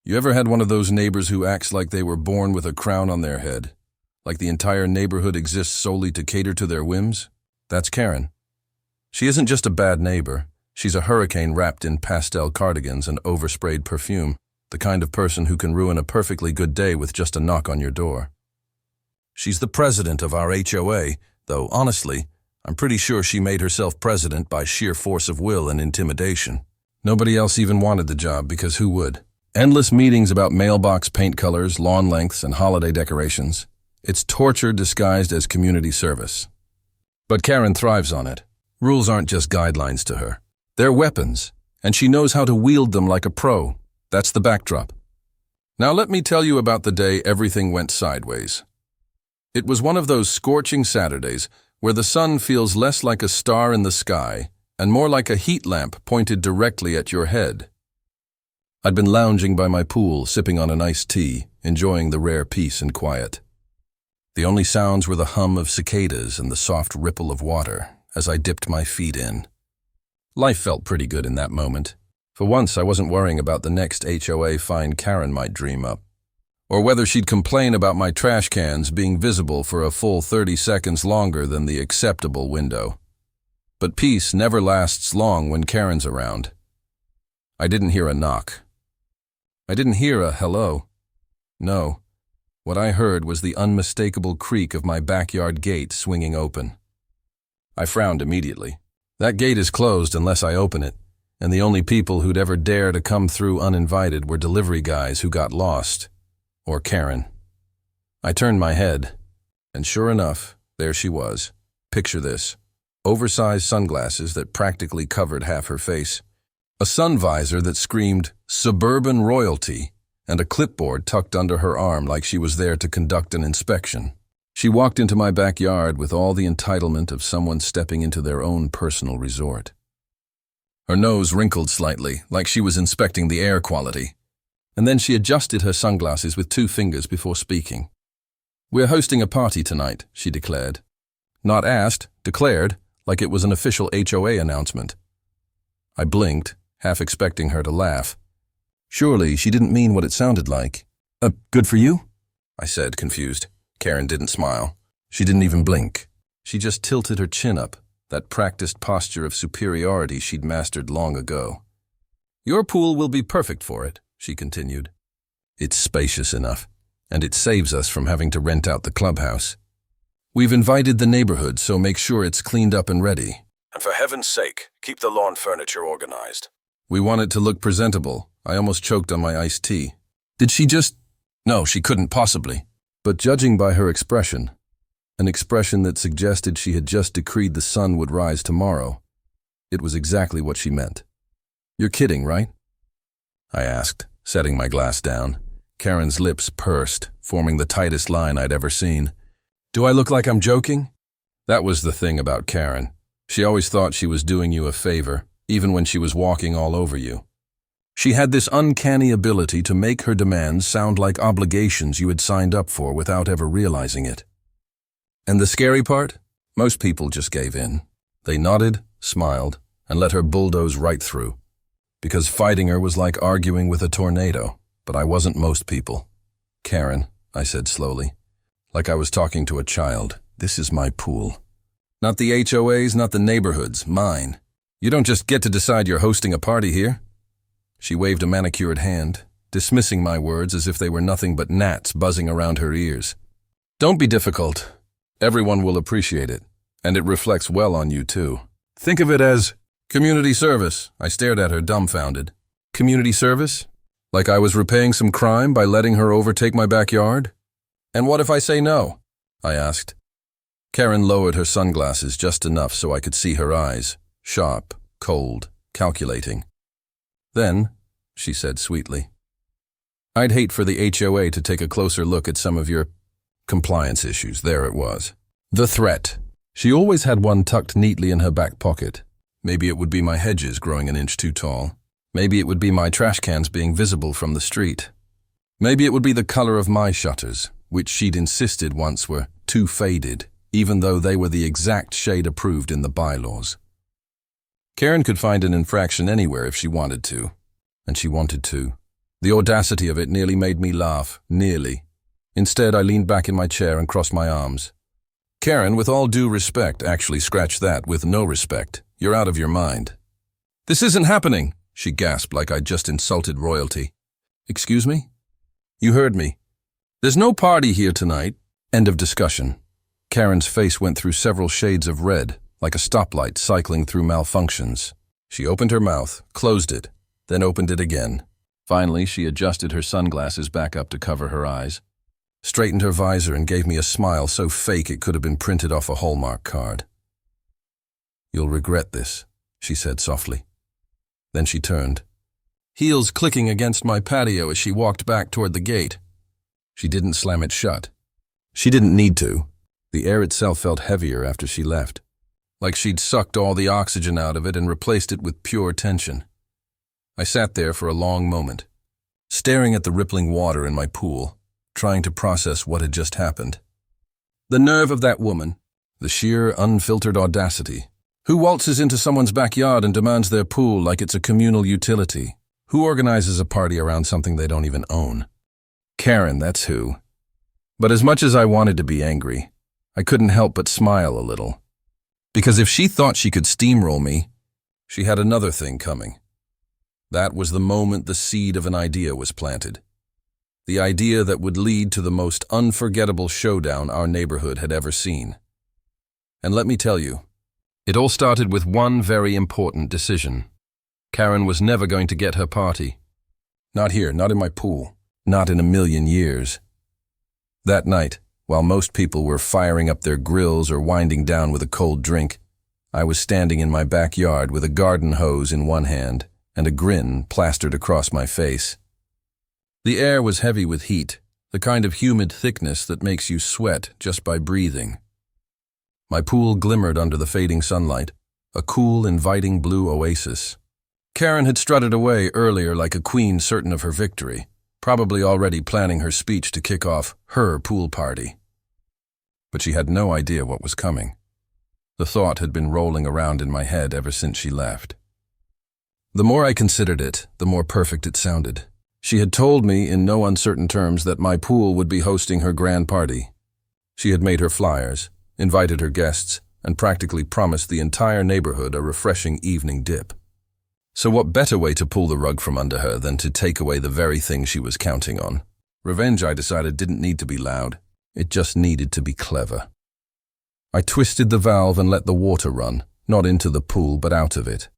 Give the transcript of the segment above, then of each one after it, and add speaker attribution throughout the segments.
Speaker 1: You ever had one of those neighbors who acts like they were born with a crown on their head? Like the entire neighborhood exists solely to cater to their whims? That's Karen. She isn't just a bad neighbor. She's a hurricane wrapped in pastel cardigans and oversprayed perfume, the kind of person who can ruin a perfectly good day with just a knock on your door. She's the president of our HOA, though honestly, I'm pretty sure she made herself president by sheer force of will and intimidation. Nobody else even wanted the job, because who would? Endless meetings about mailbox paint colors, lawn lengths, and holiday decorations. It's torture disguised as community service. But Karen thrives on it. Rules aren't just guidelines to her. They're weapons, and she knows how to wield them like a pro. That's the backdrop. Now let me tell you about the day everything went sideways. It was one of those scorching Saturdays where the sun feels less like a star in the sky and more like a heat lamp pointed directly at your head. I'd been lounging by my pool, sipping on an iced tea, enjoying the rare peace and quiet. The only sounds were the hum of cicadas and the soft ripple of water as I dipped my feet in. Life felt pretty good in that moment. For once, I wasn't worrying about the next HOA fine Karen might dream up, or whether she'd complain about my trash cans being visible for a full 30 seconds longer than the acceptable window. But peace never lasts long when Karen's around. I didn't hear a knock. I didn't hear a hello. No, what I heard was the unmistakable creak of my backyard gate swinging open. I frowned immediately. That gate is closed unless I open it, and the only people who'd ever dare to come through uninvited were delivery guys who got lost. Or Karen. I turned my head, and sure enough, there she was. Picture this. Oversized sunglasses that practically covered half her face, a sun visor that screamed suburban royalty, and a clipboard tucked under her arm like she was there to conduct an inspection. She walked into my backyard with all the entitlement of someone stepping into their own personal resort. Her nose wrinkled slightly, like she was inspecting the air quality, and then she adjusted her sunglasses with 2 fingers before speaking. "We're hosting a party tonight," she declared. Not asked, declared, like it was an official HOA announcement. I blinked, half expecting her to laugh. Surely she didn't mean what it sounded like. Good for you?" I said, confused. Karen didn't smile. She didn't even blink. She just tilted her chin up, that practiced posture of superiority she'd mastered long ago. "Your pool will be perfect for it," she continued. "It's spacious enough, and it saves us from having to rent out the clubhouse. We've invited the neighborhood, so make sure it's cleaned up and ready. And for heaven's sake, keep the lawn furniture organized. We want it to look presentable." I almost choked on my iced tea. Did she just... No, she couldn't possibly. But judging by her expression, an expression that suggested she had just decreed the sun would rise tomorrow, it was exactly what she meant. "You're kidding, right?" I asked, setting my glass down. Karen's lips pursed, forming the tightest line I'd ever seen. "Do I look like I'm joking?" That was the thing about Karen. She always thought she was doing you a favor, even when she was walking all over you. She had this uncanny ability to make her demands sound like obligations you had signed up for without ever realizing it. And the scary part? Most people just gave in. They nodded, smiled, and let her bulldoze right through. Because fighting her was like arguing with a tornado, but I wasn't most people. "Karen," I said slowly, like I was talking to a child, "this is my pool. Not the HOA's, not the neighborhood's, mine. You don't just get to decide you're hosting a party here." She waved a manicured hand, dismissing my words as if they were nothing but gnats buzzing around her ears. "Don't be difficult. Everyone will appreciate it, and it reflects well on you too. Think of it as community service." I stared at her dumbfounded. "Community service? Like I was repaying some crime by letting her overtake my backyard? And what if I say no?" I asked. Karen lowered her sunglasses just enough so I could see her eyes, sharp, cold, calculating. "Then," she said sweetly, "I'd hate for the HOA to take a closer look at some of your compliance issues." There it was. The threat. She always had one tucked neatly in her back pocket. Maybe it would be my hedges growing an inch too tall. Maybe it would be my trash cans being visible from the street. Maybe it would be the color of my shutters, which she'd insisted once were too faded, even though they were the exact shade approved in the bylaws. Karen could find an infraction anywhere if she wanted to, and she wanted to The audacity of it nearly made me laugh, nearly. Instead, I leaned back in my chair and crossed my arms. Karen, with all due respect, actually scratch that, with no respect. You're out of your mind. This isn't happening, she gasped like I'd just insulted royalty. Excuse me? You heard me. There's no party here tonight. End of discussion. Karen's face went through several shades of red, like a stoplight cycling through malfunctions. She opened her mouth, closed it, then opened it again. Finally, she adjusted her sunglasses back up to cover her eyes, straightened her visor and gave me a smile so fake it could have been printed off a Hallmark card. You'll regret this, she said softly. Then she turned, heels clicking against my patio as she walked back toward the gate. She didn't slam it shut. She didn't need to. The air itself felt heavier after she left, like she'd sucked all the oxygen out of it and replaced it with pure tension. I sat there for a long moment, staring at the rippling water in my pool, trying to process what had just happened. The nerve of that woman, the sheer, unfiltered audacity. Who waltzes into someone's backyard and demands their pool like it's a communal utility? Who organizes a party around something they don't even own? Karen, that's who. But as much as I wanted to be angry, I couldn't help but smile a little. Because if she thought she could steamroll me, she had another thing coming. That was the moment the seed of an idea was planted. The idea that would lead to the most unforgettable showdown our neighborhood had ever seen. And let me tell you, it all started with one very important decision. Karen was never going to get her party. Not here, not in my pool, not in a million years. That night, while most people were firing up their grills or winding down with a cold drink, I was standing in my backyard with a garden hose in one hand and a grin plastered across my face. The air was heavy with heat, the kind of humid thickness that makes you sweat just by breathing. My pool glimmered under the fading sunlight, a cool, inviting blue oasis. Karen had strutted away earlier like a queen certain of her victory, probably already planning her speech to kick off her pool party. But she had no idea what was coming. The thought had been rolling around in my head ever since she left. The more I considered it, the more perfect it sounded. She had told me in no uncertain terms that my pool would be hosting her grand party. She had made her flyers, invited her guests, and practically promised the entire neighborhood a refreshing evening dip. So what better way to pull the rug from under her than to take away the very thing she was counting on? Revenge, I decided, didn't need to be loud. It just needed to be clever. I twisted the valve and let the water run, not into the pool but out of it.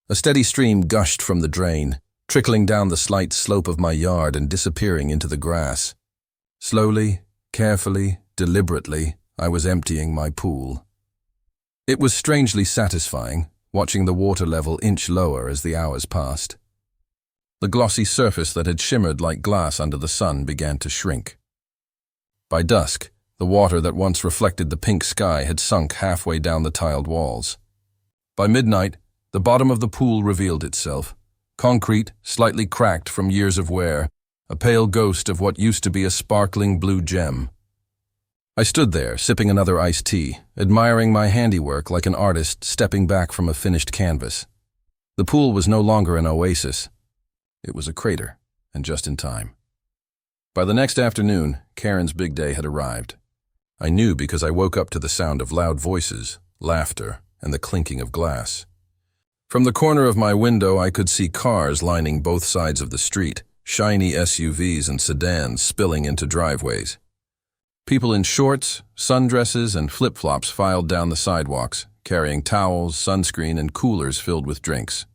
Speaker 1: A steady stream gushed from the drain, trickling down the slight slope of my yard and disappearing into the grass. Slowly, carefully, deliberately, I was emptying my pool. It was strangely satisfying, watching the water level inch lower as the hours passed. The glossy surface that had shimmered like glass under the sun began to shrink. By dusk, the water that once reflected the pink sky had sunk halfway down the tiled walls. By midnight, the bottom of the pool revealed itself, concrete, slightly cracked from years of wear, a pale ghost of what used to be a sparkling blue gem. I stood there, sipping another iced tea, admiring my handiwork like an artist stepping back from a finished canvas. The pool was no longer an oasis. It was a crater, and just in time. By the next afternoon, Karen's big day had arrived. I knew because I woke up to the sound of loud voices, laughter, and the clinking of glass. From the corner of my window, I could see cars lining both sides of the street, shiny SUVs and sedans spilling into driveways. People in shorts, sundresses, and flip-flops filed down the sidewalks, carrying towels, sunscreen, and coolers filled with drinks.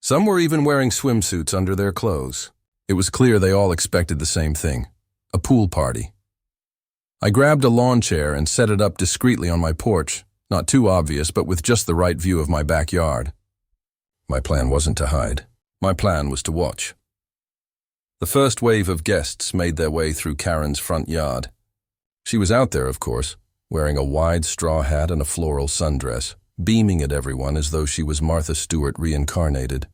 Speaker 1: Some were even wearing swimsuits under their clothes. It was clear they all expected the same thing, a pool party. I grabbed a lawn chair and set it up discreetly on my porch, not too obvious, but with just the right view of my backyard. My plan wasn't to hide. My plan was to watch. The first wave of guests made their way through Karen's front yard. She was out there, of course, wearing a wide straw hat and a floral sundress, beaming at everyone as though she was Martha Stewart reincarnated.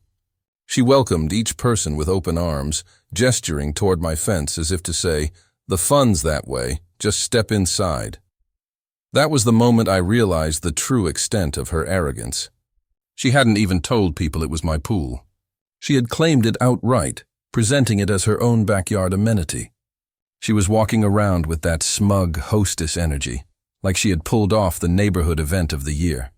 Speaker 1: She welcomed each person with open arms, gesturing toward my fence as if to say, "The fun's that way, just step inside." That was the moment I realized the true extent of her arrogance. She hadn't even told people it was my pool. She had claimed it outright, presenting it as her own backyard amenity. She was walking around with that smug hostess energy, like she had pulled off the neighborhood event of the year.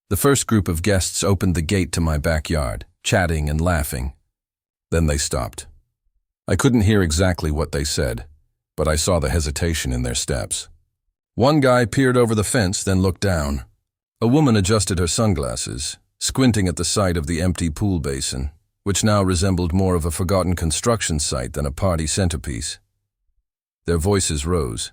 Speaker 1: The first group of guests opened the gate to my backyard, chatting and laughing. Then they stopped. I couldn't hear exactly what they said, but I saw the hesitation in their steps. One guy peered over the fence, then looked down. A woman adjusted her sunglasses, squinting at the sight of the empty pool basin, which now resembled more of a forgotten construction site than a party centerpiece. Their voices rose.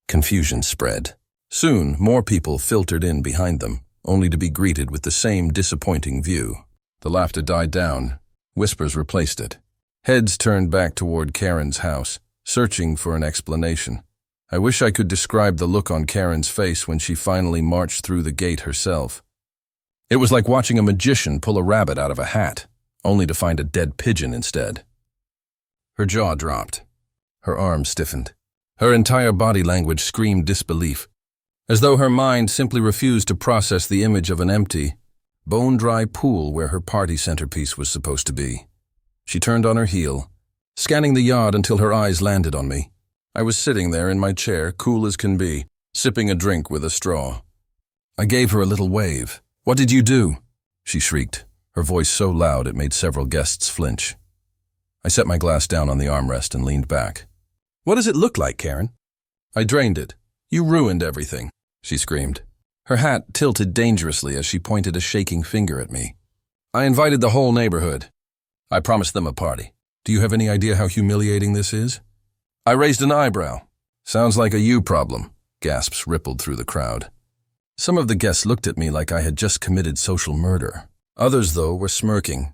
Speaker 1: Confusion spread. Soon, more people filtered in behind them, only to be greeted with the same disappointing view. The laughter died down. Whispers replaced it. Heads turned back toward Karen's house, searching for an explanation. I wish I could describe the look on Karen's face when she finally marched through the gate herself. It was like watching a magician pull a rabbit out of a hat, only to find a dead pigeon instead. Her jaw dropped. Her arms stiffened. Her entire body language screamed disbelief, as though her mind simply refused to process the image of an empty, bone-dry pool where her party centerpiece was supposed to be. She turned on her heel, scanning the yard until her eyes landed on me. I was sitting there in my chair, cool as can be, sipping a drink with a straw. I gave her a little wave. "What did you do?" she shrieked, her voice so loud it made several guests flinch. I set my glass down on the armrest and leaned back. "What does it look like, Karen?" "I drained it. You ruined everything," she screamed. Her hat tilted dangerously as she pointed a shaking finger at me. "I invited the whole neighborhood. I promised them a party. Do you have any idea how humiliating this is?" I raised an eyebrow. "Sounds like a you problem." Gasps rippled through the crowd. Some of the guests looked at me like I had just committed social murder. Others, though, were smirking.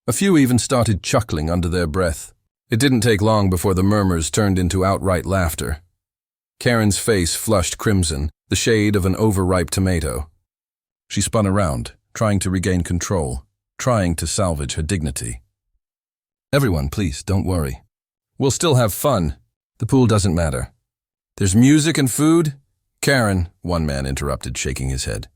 Speaker 1: A few even started chuckling under their breath. It didn't take long before the murmurs turned into outright laughter. Karen's face flushed crimson, the shade of an overripe tomato. She spun around, trying to regain control, trying to salvage her dignity. "Everyone, please, don't worry. We'll still have fun. The pool doesn't matter. There's music and food." "Karen," one man interrupted, shaking his head.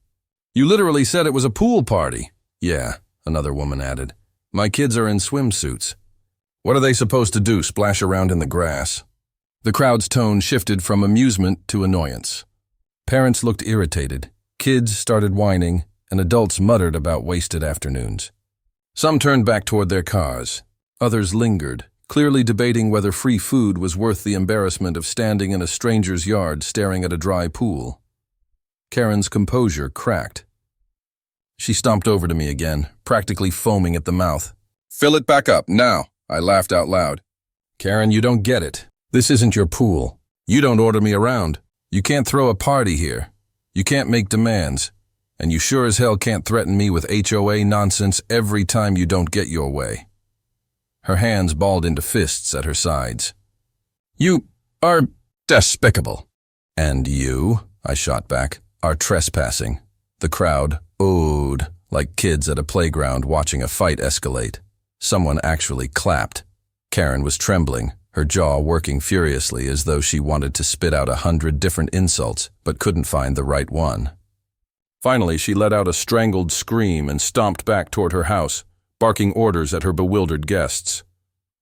Speaker 1: "You literally said it was a pool party." "Yeah," another woman added. "My kids are in swimsuits. What are they supposed to do, splash around in the grass?" The crowd's tone shifted from amusement to annoyance. Parents looked irritated, kids started whining, and adults muttered about wasted afternoons. Some turned back toward their cars. Others lingered, clearly debating whether free food was worth the embarrassment of standing in a stranger's yard staring at a dry pool. Karen's composure cracked. She stomped over to me again, practically foaming at the mouth. "Fill it back up, now!" I laughed out loud. "Karen, you don't get it. This isn't your pool. You don't order me around. You can't throw a party here. You can't make demands. And you sure as hell can't threaten me with HOA nonsense every time you don't get your way." Her hands balled into fists at her sides. "You are despicable." "And you," I shot back, "are trespassing." The crowd oohed like kids at a playground watching a fight escalate. Someone actually clapped. Karen was trembling, her jaw working furiously as though she wanted to spit out 100 different insults but couldn't find the right one. Finally, she let out a strangled scream and stomped back toward her house, barking orders at her bewildered guests.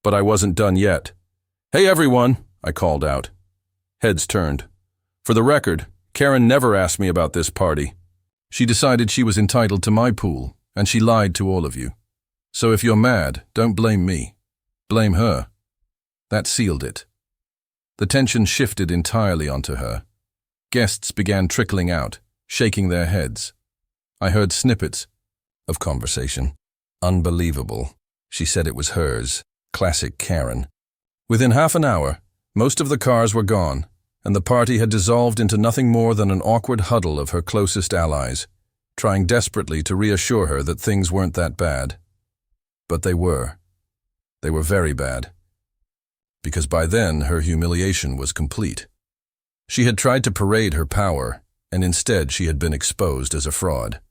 Speaker 1: But I wasn't done yet. "Hey everyone," I called out. Heads turned. For the record, Karen never asked me about this party. She decided she was entitled to my pool, and she lied to all of you. So if you're mad, don't blame me. Blame her. That sealed it. The tension shifted entirely onto her. Guests began trickling out, shaking their heads. I heard snippets of conversation. "Unbelievable." She said it was hers. Classic Karen. Within half an hour, most of the cars were gone, and the party had dissolved into nothing more than an awkward huddle of her closest allies, trying desperately to reassure her that things weren't that bad. But they were. They were very bad. Because by then, her humiliation was complete. She had tried to parade her power, and instead she had been exposed as a fraud.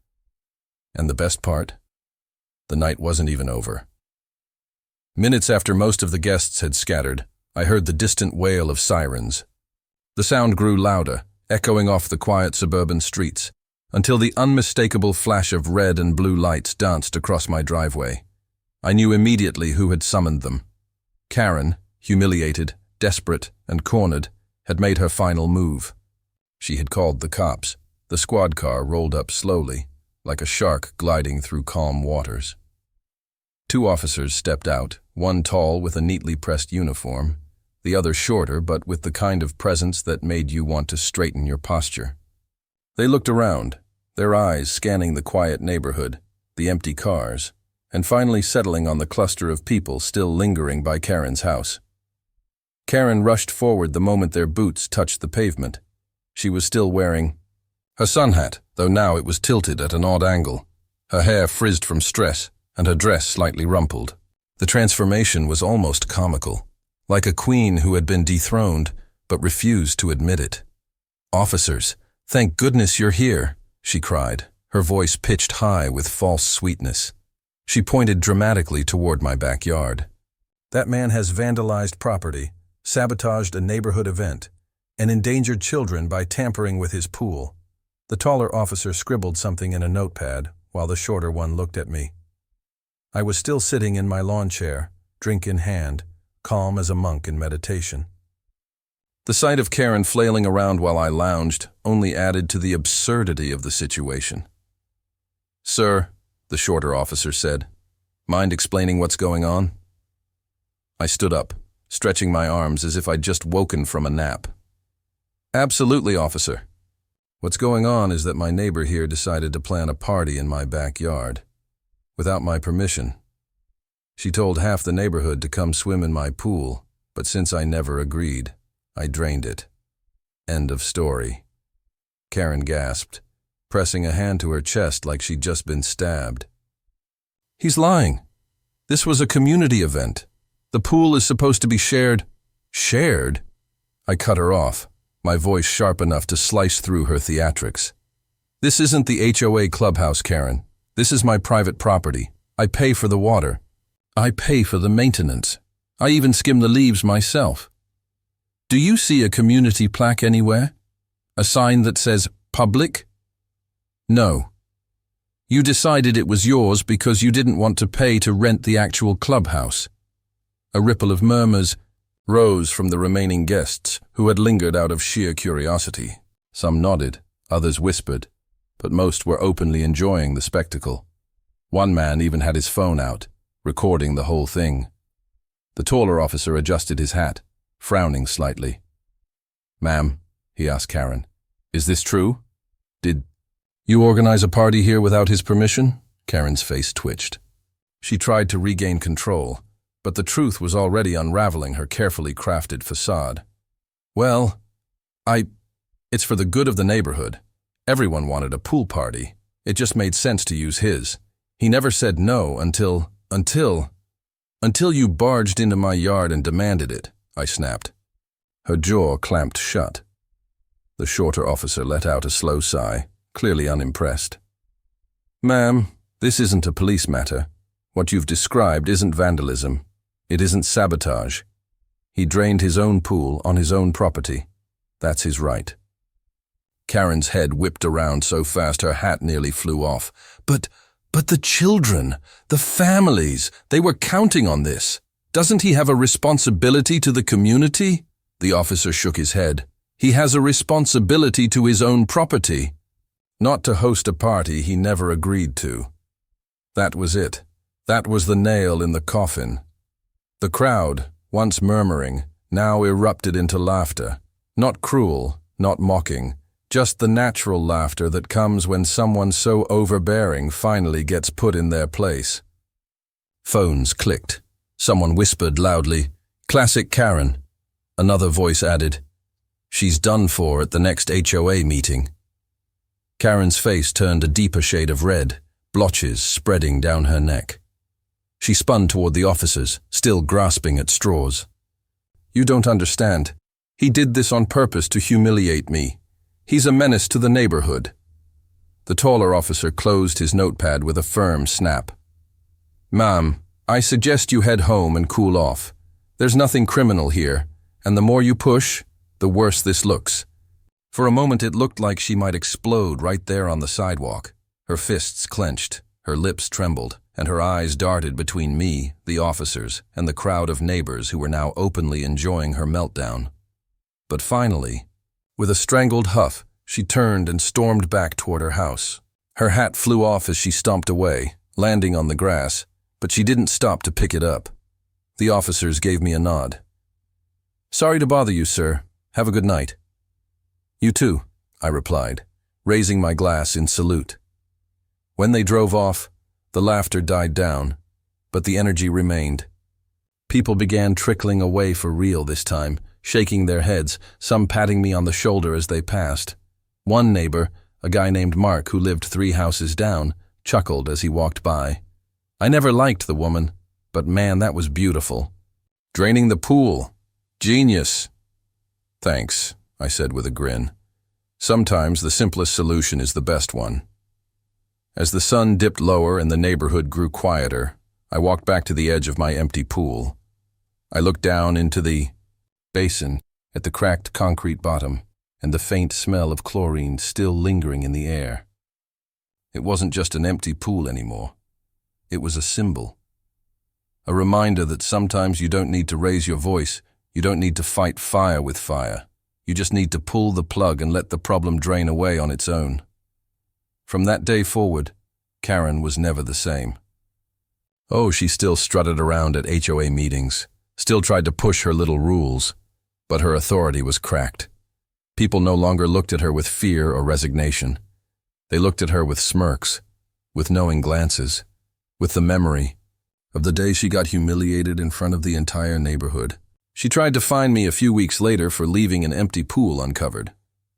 Speaker 1: And the best part? The night wasn't even over. Minutes after most of the guests had scattered, I heard the distant wail of sirens. The sound grew louder, echoing off the quiet suburban streets, until the unmistakable flash of red and blue lights danced across my driveway. I knew immediately who had summoned them. Karen, humiliated, desperate, and cornered, had made her final move. She had called the cops. The squad car rolled up slowly, like a shark gliding through calm waters. 2 officers stepped out, one tall with a neatly pressed uniform, the other shorter but with the kind of presence that made you want to straighten your posture. They looked around, their eyes scanning the quiet neighborhood, the empty cars, and finally settling on the cluster of people still lingering by Karen's house. Karen rushed forward the moment their boots touched the pavement. She was still wearing her sun hat, though now it was tilted at an odd angle, her hair frizzed from stress, and her dress slightly rumpled. The transformation was almost comical, like a queen who had been dethroned but refused to admit it. "Officers, thank goodness you're here," she cried, her voice pitched high with false sweetness. She pointed dramatically toward my backyard. "That man has vandalized property, sabotaged a neighborhood event, and endangered children by tampering with his pool." The taller officer scribbled something in a notepad, while the shorter one looked at me. I was still sitting in my lawn chair, drink in hand, calm as a monk in meditation. The sight of Karen flailing around while I lounged only added to the absurdity of the situation. "Sir," the shorter officer said, "mind explaining what's going on?" I stood up, stretching my arms as if I'd just woken from a nap. "Absolutely, officer. What's going on is that my neighbor here decided to plan a party in my backyard, without my permission. She told half the neighborhood to come swim in my pool, but since I never agreed, I drained it. End of story." Karen gasped, pressing a hand to her chest like she'd just been stabbed. "He's lying. This was a community event. The pool is supposed to be shared." "Shared?" I cut her off, my voice sharp enough to slice through her theatrics. "This isn't the HOA clubhouse, Karen. This is my private property. I pay for the water. I pay for the maintenance. I even skim the leaves myself. Do you see a community plaque anywhere? A sign that says public? No. You decided it was yours because you didn't want to pay to rent the actual clubhouse." A ripple of murmurs rose from the remaining guests who had lingered out of sheer curiosity. Some nodded, others whispered, but most were openly enjoying the spectacle. One man even had his phone out, recording the whole thing. The taller officer adjusted his hat, frowning slightly. "Ma'am," he asked Karen, "is this true? Did you organize a party here without his permission?" Karen's face twitched. She tried to regain control, but the truth was already unraveling her carefully crafted facade. "Well, it's for the good of the neighborhood. Everyone wanted a pool party. It just made sense to use his. He never said no until you barged into my yard and demanded it," I snapped. Her jaw clamped shut. The shorter officer let out a slow sigh, clearly unimpressed. "Ma'am, this isn't a police matter. What you've described isn't vandalism. It isn't sabotage. He drained his own pool on his own property. That's his right." Karen's head whipped around so fast her hat nearly flew off. But the children, the families, they were counting on this. Doesn't he have a responsibility to the community?" The officer shook his head. "He has a responsibility to his own property, not to host a party he never agreed to." That was it. That was the nail in the coffin. The crowd, once murmuring, now erupted into laughter. Not cruel, not mocking, just the natural laughter that comes when someone so overbearing finally gets put in their place. Phones clicked. Someone whispered loudly, "Classic Karen." Another voice added, "She's done for at the next HOA meeting." Karen's face turned a deeper shade of red, blotches spreading down her neck. She spun toward the officers, still grasping at straws. "You don't understand. He did this on purpose to humiliate me. He's a menace to the neighborhood." The taller officer closed his notepad with a firm snap. "Ma'am, I suggest you head home and cool off. There's nothing criminal here, and the more you push, the worse this looks." For a moment it looked like she might explode right there on the sidewalk. Her fists clenched, her lips trembled, and her eyes darted between me, the officers, and the crowd of neighbors who were now openly enjoying her meltdown. But finally, with a strangled huff, she turned and stormed back toward her house. Her hat flew off as she stomped away, landing on the grass, but she didn't stop to pick it up. The officers gave me a nod. "Sorry to bother you, sir. Have a good night." "You too," I replied, raising my glass in salute. When they drove off, the laughter died down, but the energy remained. People began trickling away for real this time, shaking their heads, some patting me on the shoulder as they passed. One neighbor, a guy named Mark who lived 3 houses down, chuckled as he walked by. I never liked the woman, but man, that was beautiful. "Draining the pool. Genius." "Thanks," I said with a grin. Sometimes the simplest solution is the best one. As the sun dipped lower and the neighborhood grew quieter, I walked back to the edge of my empty pool. I looked down into the basin at the cracked concrete bottom and the faint smell of chlorine still lingering in the air. It wasn't just an empty pool anymore. It was a symbol. A reminder that sometimes you don't need to raise your voice, you don't need to fight fire with fire. You just need to pull the plug and let the problem drain away on its own. From that day forward, Karen was never the same. Oh, she still strutted around at HOA meetings, still tried to push her little rules, but her authority was cracked. People no longer looked at her with fear or resignation. They looked at her with smirks, with knowing glances, with the memory of the day she got humiliated in front of the entire neighborhood. She tried to fine me a few weeks later for leaving an empty pool uncovered.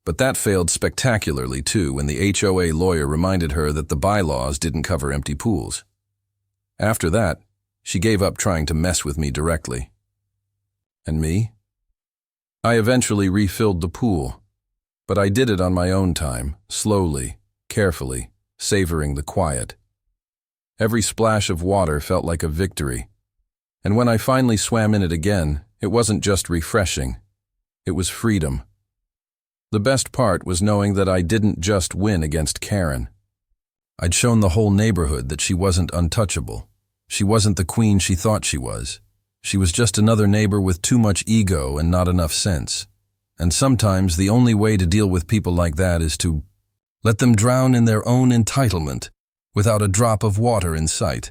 Speaker 1: But that failed spectacularly too when the HOA lawyer reminded her that the bylaws didn't cover empty pools. After that, she gave up trying to mess with me directly. And me? I eventually refilled the pool, but I did it on my own time, slowly, carefully, savoring the quiet. Every splash of water felt like a victory, and when I finally swam in it again, it wasn't just refreshing, it was freedom. The best part was knowing that I didn't just win against Karen. I'd shown the whole neighborhood that she wasn't untouchable. She wasn't the queen she thought she was. She was just another neighbor with too much ego and not enough sense. And sometimes the only way to deal with people like that is to let them drown in their own entitlement without a drop of water in sight.